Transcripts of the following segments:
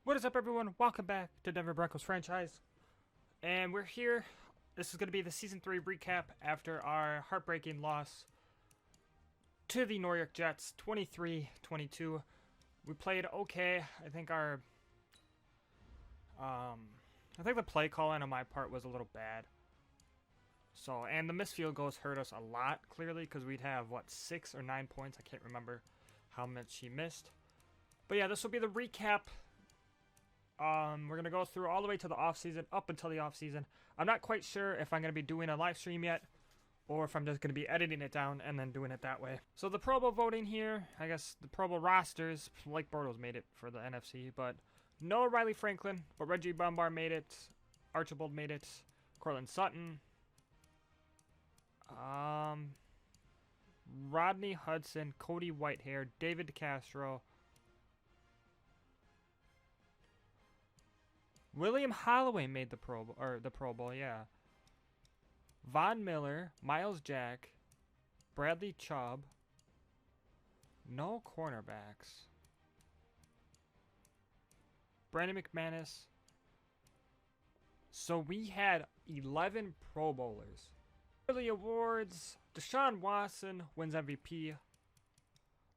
What is up, everyone? Welcome back to Denver Broncos franchise. And we're here. This is going to be the Season 3 recap after our heartbreaking loss to the New York Jets, 23-22. We played okay. I think the play calling on my part was a little bad. And the missed field goals hurt us a lot, clearly, because we'd have, 6 or 9 points? I can't remember how much he missed. But yeah, this will be the recap. We're going to go through all the way to the offseason, up until the offseason. I'm not quite sure if I'm going to be doing a live stream yet, or if I'm just going to be editing it down and then doing it that way. So the Pro Bowl voting here, I guess the Pro Bowl rosters, Blake Bortles made it for the NFC, but no Riley Franklin, but Reggie Dunbar made it, Archibald made it, Cortland Sutton, Rodney Hudson, Cody Whitehair, David DeCastro, William Holloway made the Pro Bowl, yeah. Von Miller, Miles Jack, Bradley Chubb. No cornerbacks. Brandon McManus. So we had 11 Pro Bowlers. Early awards, Deshaun Watson wins MVP.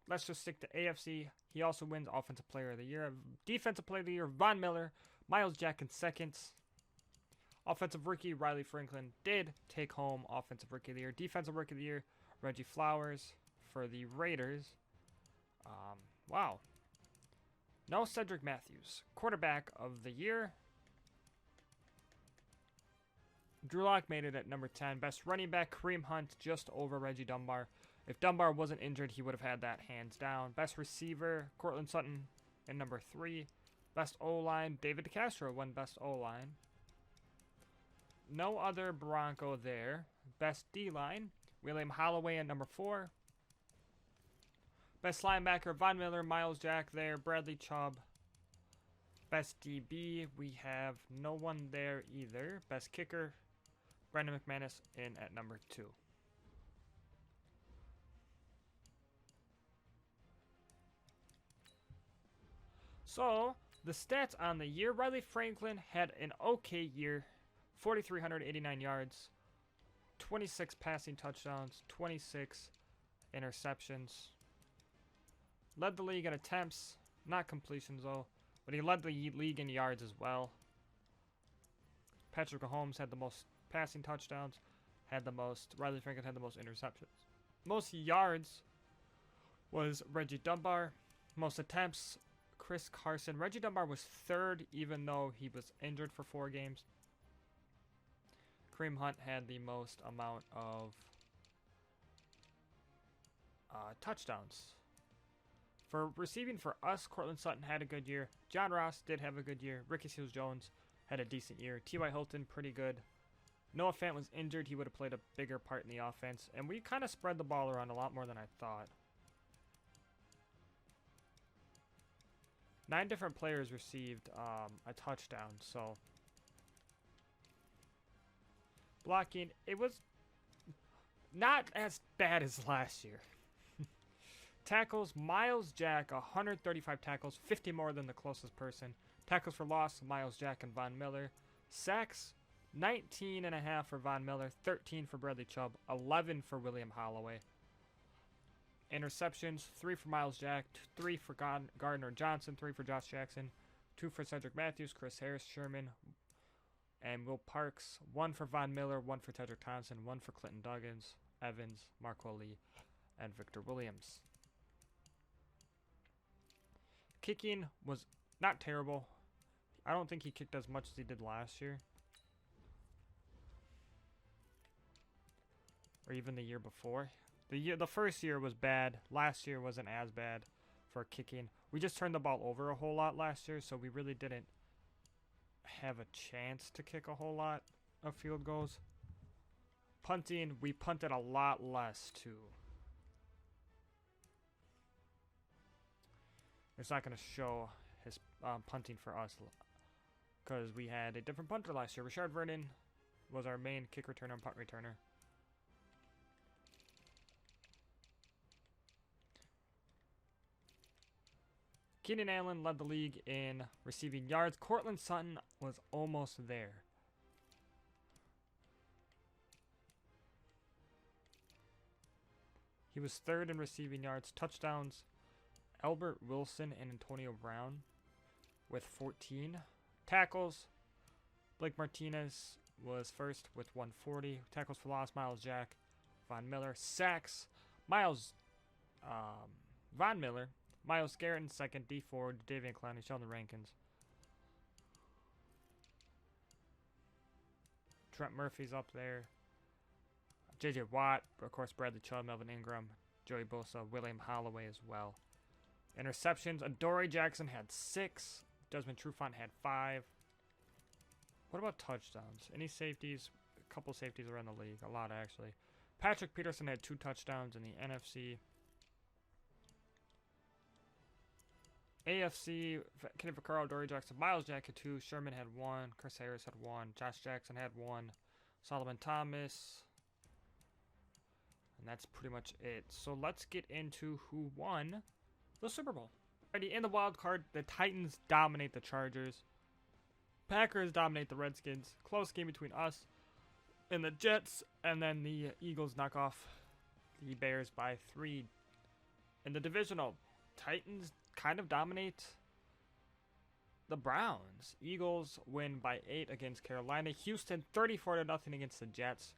Let's just stick to AFC. He also wins Offensive Player of the Year. Defensive Player of the Year, Von Miller. Miles Jack in second. Offensive Rookie, Riley Franklin did take home Offensive Rookie of the Year. Defensive Rookie of the Year, Reggie Flowers for the Raiders. Wow. No Cedric Matthews. Quarterback of the Year. Drew Lock made it at number 10. Best running back, Kareem Hunt, just over Reggie Dunbar. If Dunbar wasn't injured, he would have had that hands down. Best receiver, Cortland Sutton in number 3. Best O-line, David DeCastro won Best O-line. No other Bronco there. Best D-line, William Holloway at number 4. Best linebacker, Von Miller, Miles Jack there, Bradley Chubb. Best DB, we have no one there either. Best kicker, Brandon McManus in at number 2. So, the stats on the year, Riley Franklin had an okay year. 4,389 yards, 26 passing touchdowns, 26 interceptions. Led the league in attempts, not completions though, but he led the league in yards as well. Patrick Mahomes had the most passing touchdowns, Riley Franklin had the most interceptions. Most yards was Reggie Dunbar. Most attempts, Chris Carson. Reggie Dunbar was third, even though he was injured for 4 games. Kareem Hunt had the most amount of touchdowns. For receiving for us, Cortland Sutton had a good year. John Ross did have a good year. Ricky Seals-Jones had a decent year. T.Y. Hilton, pretty good. Noah Fant was injured. He would have played a bigger part in the offense. And we kind of spread the ball around a lot more than I thought. 9 different players received a touchdown, so... Blocking, it was not as bad as last year. Tackles, Miles Jack, 135 tackles, 50 more than the closest person. Tackles for loss, Miles Jack and Von Miller. Sacks, 19.5 for Von Miller, 13 for Bradley Chubb, 11 for William Holloway. Interceptions, 3 for Miles Jack, 3 for Gardner Johnson, 3 for Josh Jackson, 2 for Cedric Matthews, Chris Harris, Sherman, and Will Parks. 1 for Von Miller, 1 for Tedrick Thompson, 1 for Clinton Duggins, Evans, Marco Lee, and Victor Williams. Kicking was not terrible. I don't think he kicked as much as he did last year. Or even the year before. The first year was bad. Last year wasn't as bad for kicking. We just turned the ball over a whole lot last year, so we really didn't have a chance to kick a whole lot of field goals. Punting, we punted a lot less too. It's not going to show his punting for us because we had a different punter last year. Rashard Vernon was our main kick returner and punt returner. Keenan Allen led the league in receiving yards. Cortland Sutton was almost there. He was third in receiving yards. Touchdowns, Albert Wilson and Antonio Brown with 14. Tackles, Blake Martinez was first with 140. Tackles for loss, Miles Jack, Von Miller. Sacks, Von Miller, Myles Garrett in second, D Ford, Davian Clowney, Sheldon Rankins. Trent Murphy's up there. J.J. Watt, of course, Bradley Chubb, Melvin Ingram, Joey Bosa, William Holloway as well. Interceptions, Adoree Jackson had 6. Desmond Trufant had 5. What about touchdowns? Any safeties? A couple safeties around the league. A lot, actually. Patrick Peterson had 2 touchdowns in the NFC. AFC, Kenny Vaccaro, Adoree Jackson, Myles Jack had 2. Sherman had 1. Chris Harris had 1. Josh Jackson had 1. Solomon Thomas. And that's pretty much it. So let's get into who won the Super Bowl. Alrighty, in the wild card, the Titans dominate the Chargers. Packers dominate the Redskins. Close game between us and the Jets. And then the Eagles knock off the Bears by 3. In the divisional, Titans kind of dominate the Browns. Eagles win by 8 against Carolina. Houston 34-0 against the Jets.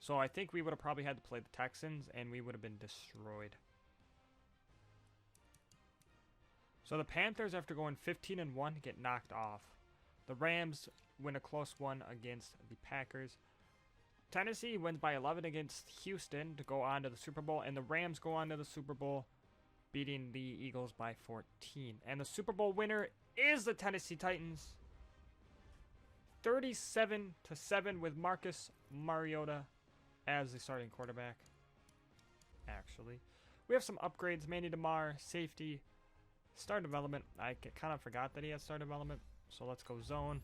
So I think we would have probably had to play the Texans and we would have been destroyed. So the Panthers, after going 15-1, get knocked off. The Rams win a close one against the Packers. Tennessee wins by 11 against Houston to go on to the Super Bowl. And the Rams go on to the Super Bowl, beating the Eagles by 14. And the Super Bowl winner is the Tennessee Titans. 37-7 with Marcus Mariota as the starting quarterback. Actually, we have some upgrades. Manny DeMar, safety, star development. I kind of forgot that he had star development. So let's go zone.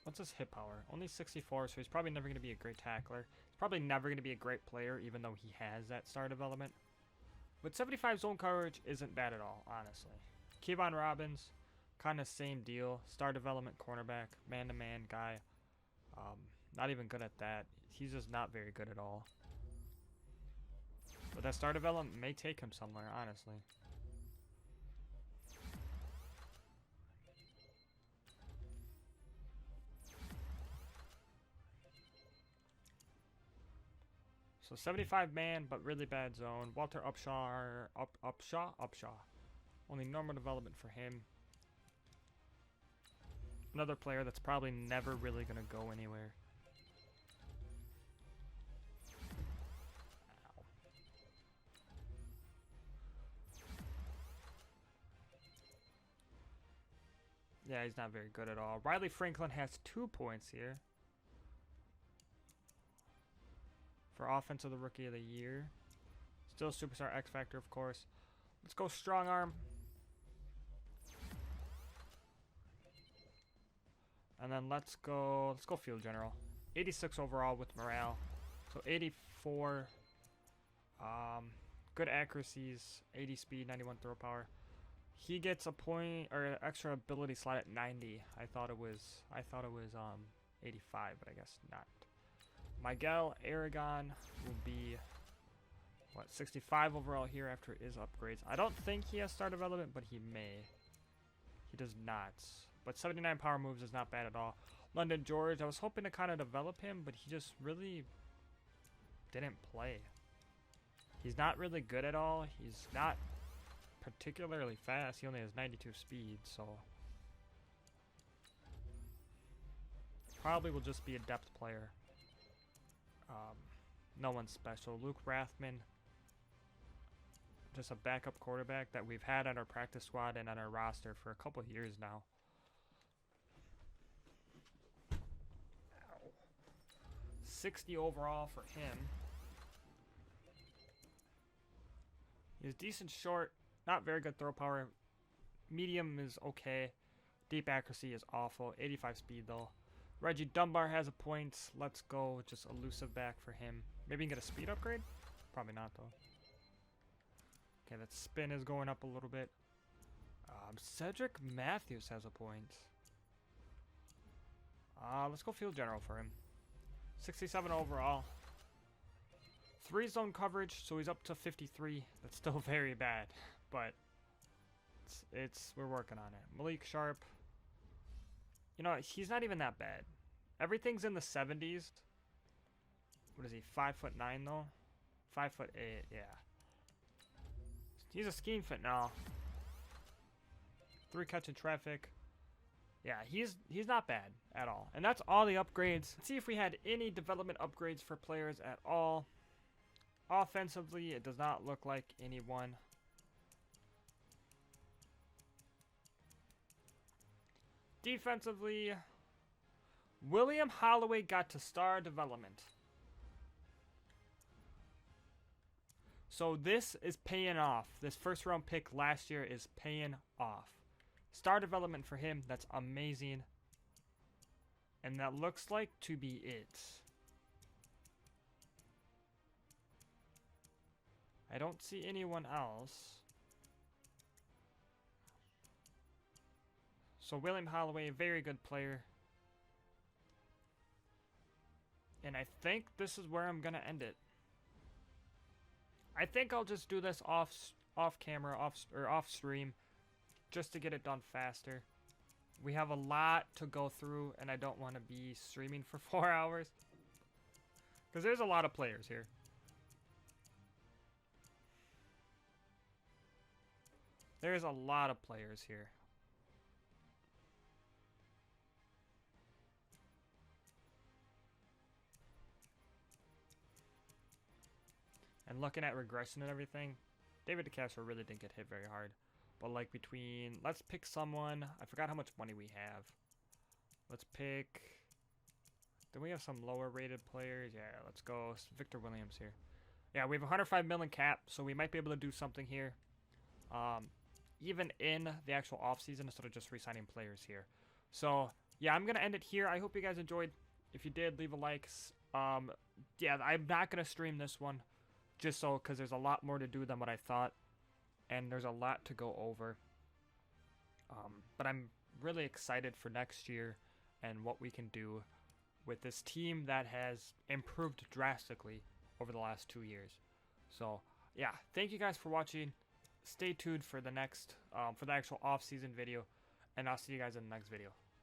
What's his hit power? Only 64, so he's probably never going to be a great tackler. He's probably never going to be a great player, even though he has that star development. But 75 zone coverage isn't bad at all, honestly. Kevon Robbins, kind of same deal. Star development cornerback, man-to-man guy. Not even good at that. He's just not very good at all. But that star development may take him somewhere, honestly. So 75 man, but really bad zone. Walter Upshaw. Only normal development for him. Another player that's probably never really going to go anywhere. Ow. Yeah, he's not very good at all. Riley Franklin has 2 points here. For Offense of the Rookie of the Year. Still Superstar X Factor, of course. Let's go Strong Arm. And then let's go Field General. 86 overall with morale. So 84. Good accuracies, 80 speed, 91 throw power. He gets a point or an extra ability slot at 90. I thought it was 85, but I guess not. Miguel Aragon will be, 65 overall here after his upgrades. I don't think he has star development, but he may. He does not. But 79 power moves is not bad at all. London George, I was hoping to kind of develop him, but he just really didn't play. He's not really good at all. He's not particularly fast. He only has 92 speed, so probably will just be a depth player. No one special. Luke Rathman, just a backup quarterback that we've had on our practice squad and on our roster for a couple of years now. Ow. 60 overall for him. He's decent short, not very good throw power. Medium is okay. Deep accuracy is awful. 85 speed though. Reggie Dunbar has a point. Let's go just elusive back for him. Maybe we can get a speed upgrade? Probably not, though. Okay, that spin is going up a little bit. Cedric Matthews has a point. Let's go field general for him. 67 overall. 3 zone coverage, so he's up to 53. That's still very bad, but we're working on it. Malik Sharp. You know, he's not even that bad. Everything's in the 70s. What is he? 5'9" though. 5'8", yeah. He's a scheme fit now. 3 catch in traffic. Yeah, he's not bad at all. And that's all the upgrades. Let's see if we had any development upgrades for players at all. Offensively, it does not look like anyone. Defensively, William Holloway got to star development. So this is paying off. This first round pick last year is paying off. Star development for him, that's amazing. And that looks like to be it. I don't see anyone else. So William Holloway, a very good player. And I think this is where I'm going to end it. I think I'll just do this off camera, off stream, just to get it done faster. We have a lot to go through, and I don't want to be streaming for 4 hours. Because there's a lot of players here. There's a lot of players here. And looking at regression and everything, David DeCastro really didn't get hit very hard. But like between, let's pick someone. I forgot how much money we have. Let's pick, do we have some lower rated players? Yeah, let's go Victor Williams here. Yeah, we have 105 million cap, so we might be able to do something here. Even in the actual offseason instead of just re-signing players here. So, yeah, I'm going to end it here. I hope you guys enjoyed. If you did, leave a like. Yeah, I'm not going to stream this one just so because there's a lot more to do than what I thought. And there's a lot to go over. But I'm really excited for next year and what we can do with this team that has improved drastically over the last 2 years. So, yeah, thank you guys for watching. Stay tuned for the next, for the actual off-season video, and I'll see you guys in the next video.